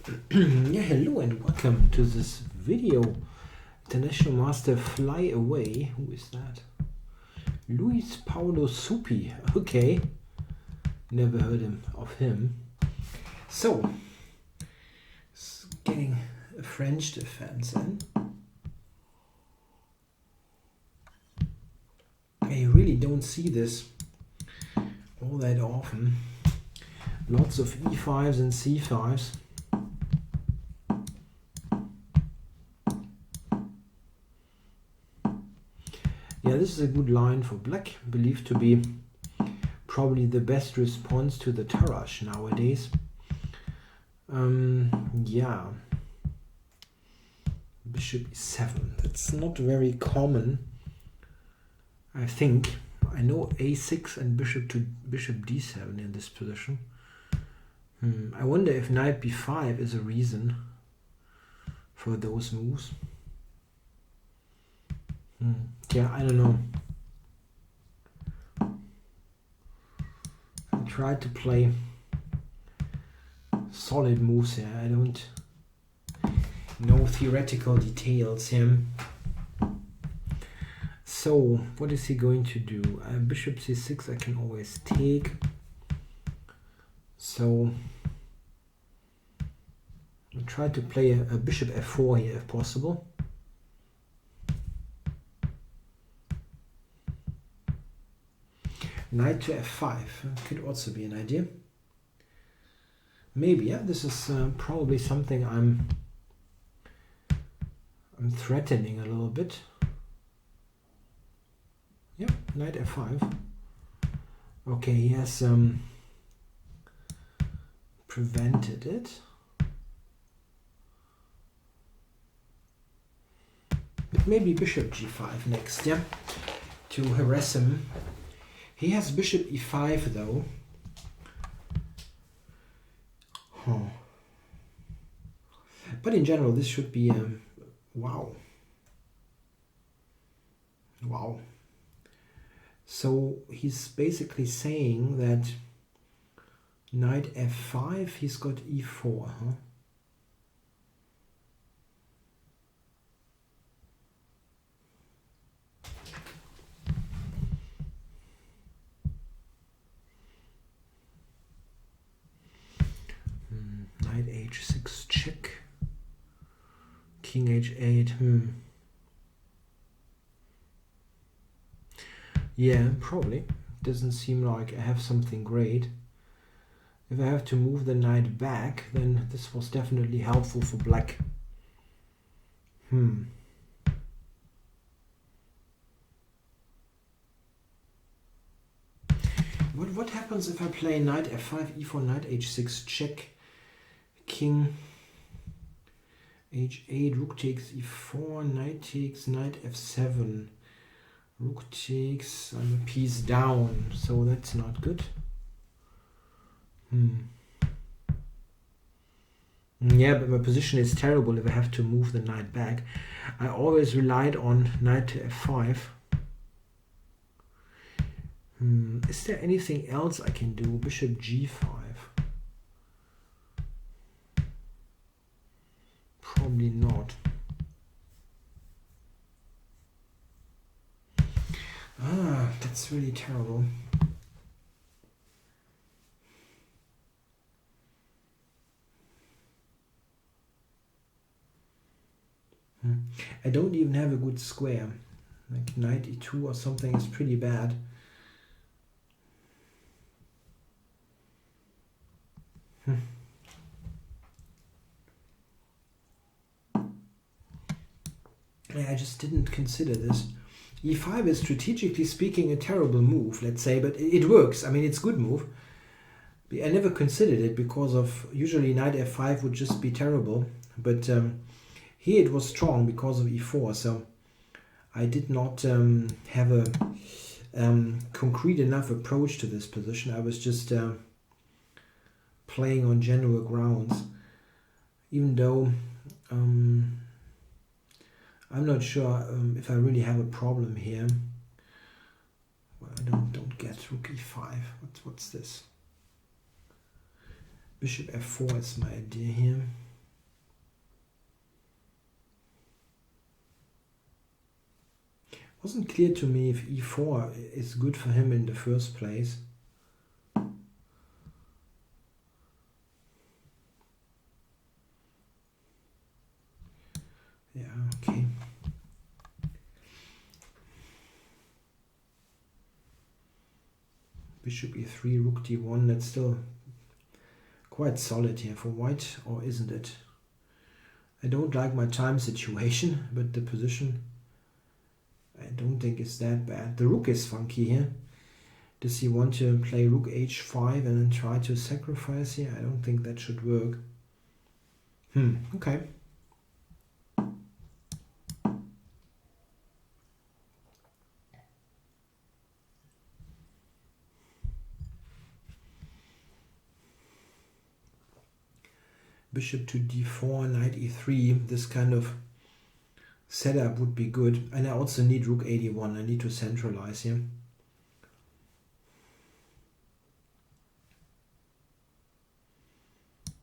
Yeah, hello and welcome to this video. International Master Flyaway. Who is that? Luis Paulo Supi. Okay. Never heard of him. So, getting a French defense in. I really don't see this all that often. Lots of e5s and c5s. Yeah, this is a good line for black, believed to be probably the best response to the Tarrasch nowadays. Yeah, bishop e7. That's not very common, I think. I know a6 and bishop d7 in this position. I wonder if knight b5 is a reason for those moves. Yeah, I don't know. I tried to play solid moves here. I don't know theoretical details here. So, what is he going to do? Bishop c6 I can always take. So, I'll try to play a bishop f4 here if possible. Knight to f5 could also be an idea. Maybe, yeah, this is probably something I'm threatening a little bit. Yep, knight f5. Okay, he has prevented it. But maybe bishop g5 next, yeah, to harass him. He has bishop e5 though. But in general, this should be wow. So he's basically saying that knight f5, he's got e4, huh? Knight h6 check. King h8. Yeah, probably. Doesn't seem like I have something great. If I have to move the knight back, then this was definitely helpful for black. What happens if I play knight f5, e4, knight h6 check, king h8, rook takes e4, knight takes, knight f7, rook takes, I'm a piece down, so that's not good. Yeah, but my position is terrible if I have to move the knight back. I always relied on knight to f5. Is there anything else I can do? Bishop g5. Probably not. That's really terrible. I don't even have a good square. Like knight e2 or something is pretty bad. I just didn't consider this. e5 is strategically speaking a terrible move, let's say, but it works. I mean, it's a good move. I never considered it because of usually knight f5 would just be terrible, but here it was strong because of e4. So I did not have a concrete enough approach to this position. I was just playing on general grounds, even though I'm not sure if I really have a problem here. Well, I don't get rook e5. What's this? Bishop f4 is my idea here. Wasn't clear to me if e4 is good for him in the first place. Yeah, okay. Bishop e3, rook d1, that's still quite solid here for white, or isn't it? I don't like my time situation, but the position I don't think it's that bad. The rook is funky here. Does he want to play rook h5 and then try to sacrifice here? I don't think that should work. Okay. Bishop to d4, knight e3. This kind of setup would be good. And I also need rook 81. I need to centralize here.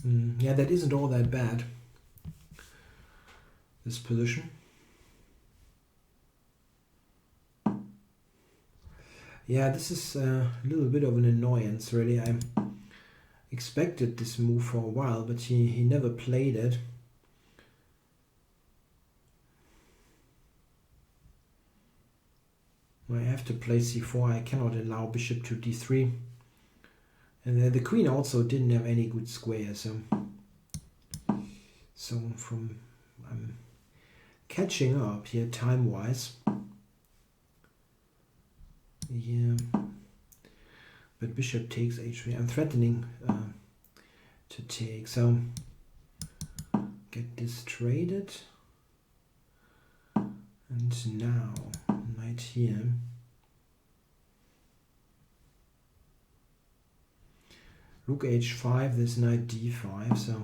Yeah, that isn't all that bad, this position. Yeah, this is a little bit of an annoyance, really. I expected this move for a while, but he never played it. I have to play c4. I cannot allow bishop to d3. And the queen also didn't have any good squares. So I'm catching up here time-wise. Yeah. But bishop takes h3. I'm threatening to take. So get this traded. And now knight here. Rook h5, this knight d5, so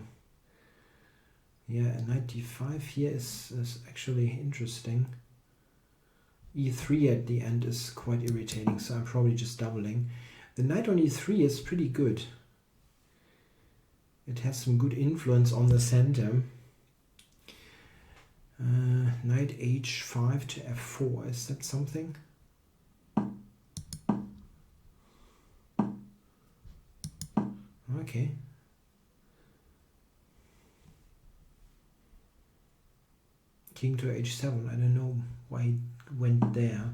yeah, knight d5 here is actually interesting. e3 at the end is quite irritating, so I'm probably just doubling. The knight on e3 is pretty good. It has some good influence on the center. Knight h5 to f4, is that something? Okay. King to h7. I don't know why he went there.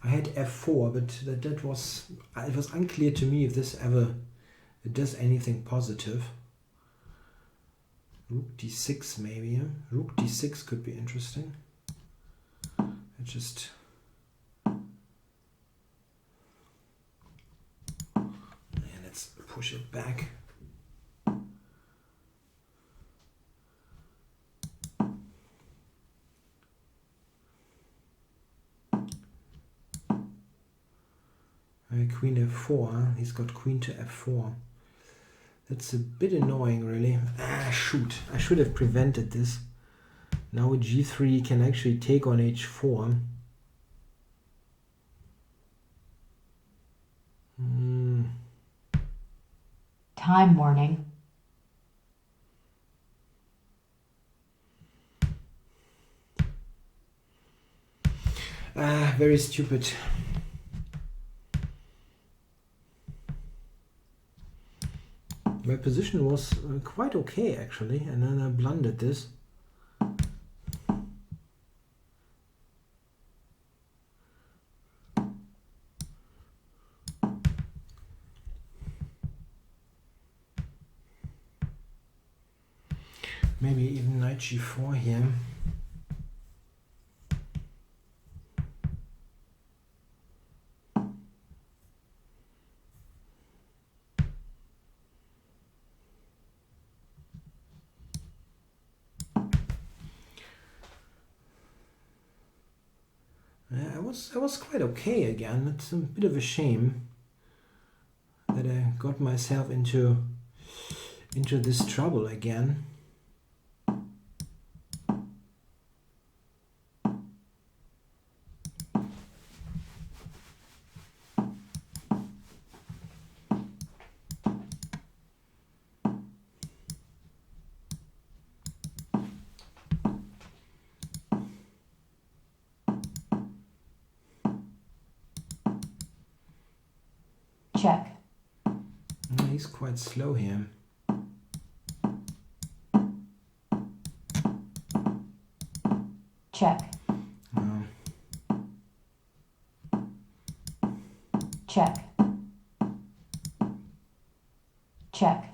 I had f4, but that was, it was unclear to me if this ever does anything positive. Rook d6 maybe. Yeah? Rook d6 could be interesting. Just let's push it back. Queen f4. He's got queen to f4. That's a bit annoying, really. Shoot! I should have prevented this. Now with g3 can actually take on h4. Time warning. Very stupid. My position was quite okay actually, and then I blundered this. Maybe even knight g4 here. I was quite okay again. It's a bit of a shame that I got myself into this trouble again. check, He's quite slow here. check, Uh, check, check,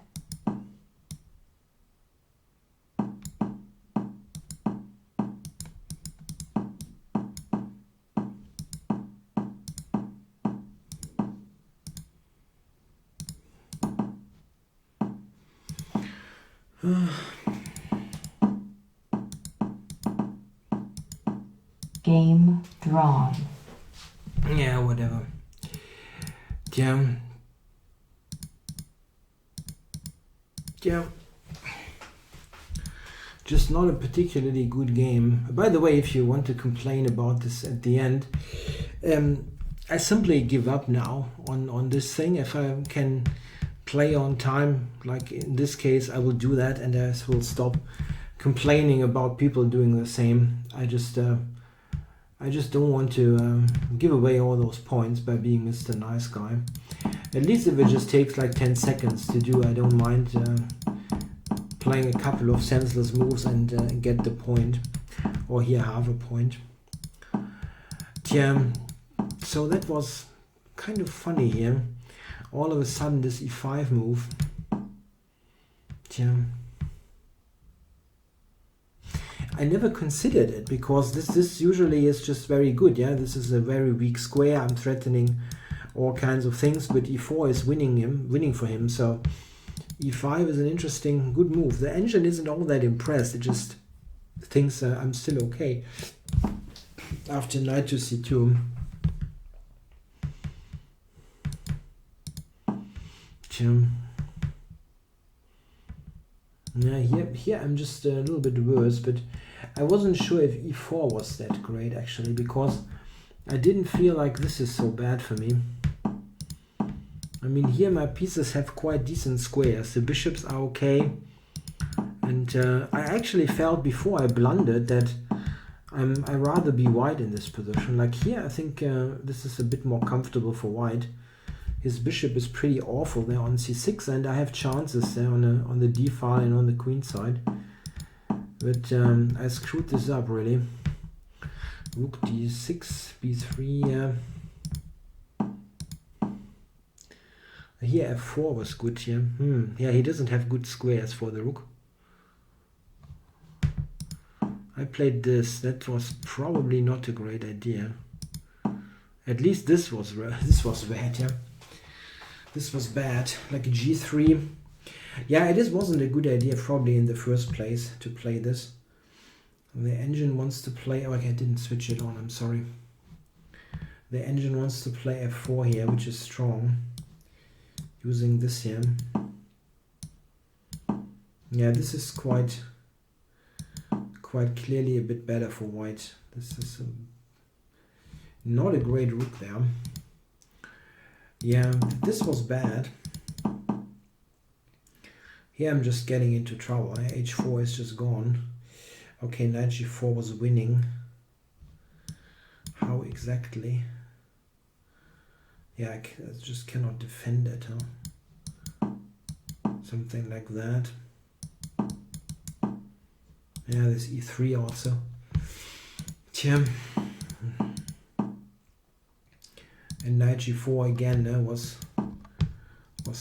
game drawn, yeah, whatever. Yeah. Yeah. Just not a particularly good game. By the way, if you want to complain about this at the end, I simply give up now on this thing. If I can play on time, like in this case, I will do that, and I will stop complaining about people doing the same. I just don't want to give away all those points by being Mr. Nice Guy. At least if it just takes like 10 seconds to do, I don't mind playing a couple of senseless moves and get the point, or here half a point. Yeah, so that was kind of funny here. All of a sudden this e5 move. Yeah. I never considered it because this usually is just very good. Yeah, this is a very weak square. I'm threatening all kinds of things, but e4 is winning for him. So e5 is an interesting, good move. The engine isn't all that impressed. It just thinks I'm still okay after knight to c2. Yeah, here I'm just a little bit worse, but I wasn't sure if e4 was that great actually, because I didn't feel like this is so bad for me. I mean, here my pieces have quite decent squares. The bishops are okay, and I actually felt before I blundered that I'd rather be white in this position. Like here, I think this is a bit more comfortable for white. His bishop is pretty awful there on c6, and I have chances there on the d file and on the queen side. But I screwed this up really. Rook d6, b3. Here f4 was good here. Yeah, he doesn't have good squares for the rook. I played this. That was probably not a great idea. At least this was bad. Yeah. This was bad, like a g3. Yeah, it wasn't a good idea probably in the first place to play this. The engine wants to play, okay, I didn't switch it on, I'm sorry. The engine wants to play f4 here, which is strong. Using this here. Yeah, this is quite clearly a bit better for white. This is not a great rook there. Yeah, this was bad. Here I'm just getting into trouble. h4 is just gone. Okay, knight g4 was winning. How exactly? Yeah, I just cannot defend it, huh? Something like that. Yeah, this e3 also. Tja. And knight g4 again was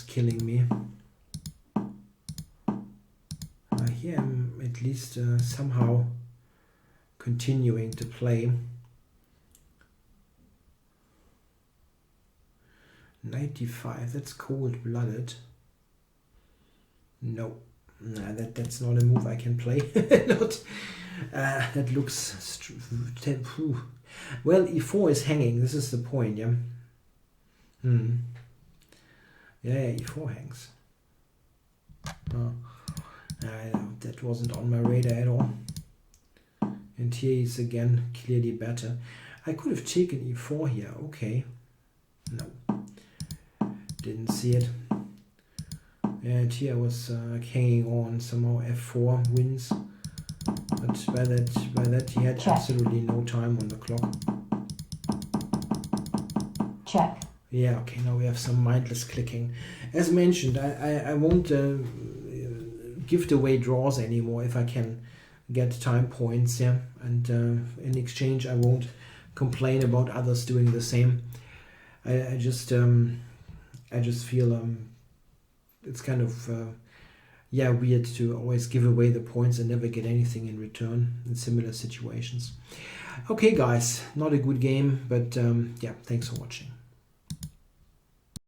killing me. Here I'm at least somehow continuing to play. Knight d5, that's cold-blooded. No, that's not a move I can play. That looks... Well, e4 is hanging, this is the point, yeah? Yeah, e4 hangs. That wasn't on my radar at all. And here is again clearly better. I could have taken e4 here, okay. No. Didn't see it. And here I was hanging on, somehow f4 wins. But by that he had check. Absolutely no time on the clock. Check. Yeah, okay, now we have some mindless clicking. As mentioned, I won't give away draws anymore if I can get time points, yeah. And in exchange, I won't complain about others doing the same. I just feel it's kind of yeah, weird to always give away the points and never get anything in return in similar situations. Okay, guys, not a good game, but yeah, thanks for watching.